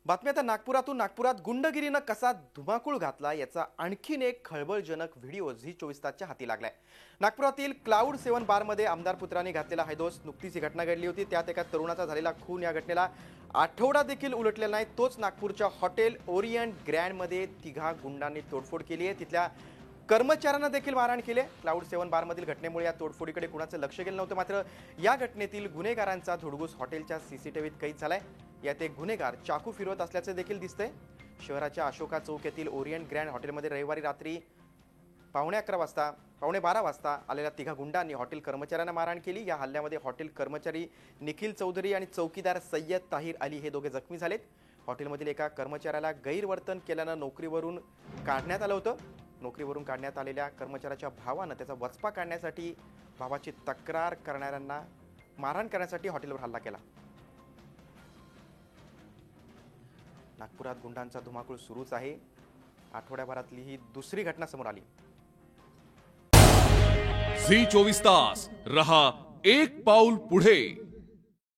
बातमी आता नागपुरात गुंडगिरीनं कसा धुमाकूळ घातला याचा आणखीन एक खळबळजनक व्हिडिओ झी 24 तासच्या हाती लागलाय। नागपुरातील क्लाउड 7 बारमध्ये आमदार पुत्रांनी घातलेला हैदोस। नुकतीच ही घटना घडली होती, त्यात एका तरुणाचा झालेला खून। या घटनेला आठवडा देखील उलटलेला नाही। तोच नागपूरच्या हॉटेल ओरिएंट ग्रँडमध्ये तिघा गुंडांनी तोडफोड केली आहे। तिथल्या कर्मचाऱ्यांना देखील मारहाण केली। क्लाउड 7 बारमधील घटनेमुळे या तोडफोडीकडे कुणाचं लक्ष गेलं नव्हतं, मात्र या घटनेतील गुन्हेगारांचा धुडगूस हॉटेलच्या सीसीटीव्हीत कैद झालाय। यात एक गुन्हेगार चाकू फिरवत असल्याचे देखील दिसतंय। शहराच्या अशोका चौक येथील ओरिएंट ग्रँड हॉटेलमध्ये रविवारी रात्री पावणे 12 वाजता आलेल्या तिघा गुंडांनी हॉटेल कर्मचाऱ्यांना मारहाण केली। या हल्ल्यामध्ये हॉटेल कर्मचारी निखिल चौधरी आणि चौकीदार सय्यद ताहिर अली हे दोघे जखमी झालेत। हॉटेलमधील एका कर्मचाऱ्याला गैरवर्तन केल्यानं नोकरीवरून काढण्यात आलं होतं। नोकरीवरून काढण्यात आलेल्या कर्मचाऱ्याच्या भावानं त्याचा वचपा काढण्यासाठी भावाची तक्रार करणाऱ्यांना मारहाण करण्यासाठी हॉटेलवर हल्ला केला। नागपुरात गुंडांचा धुमाकूळ सुरूच आहे। आठवड्याभरातली ही दुसरी घटना समोर आली। झी 24 तास रहा एक पाऊल पुढे।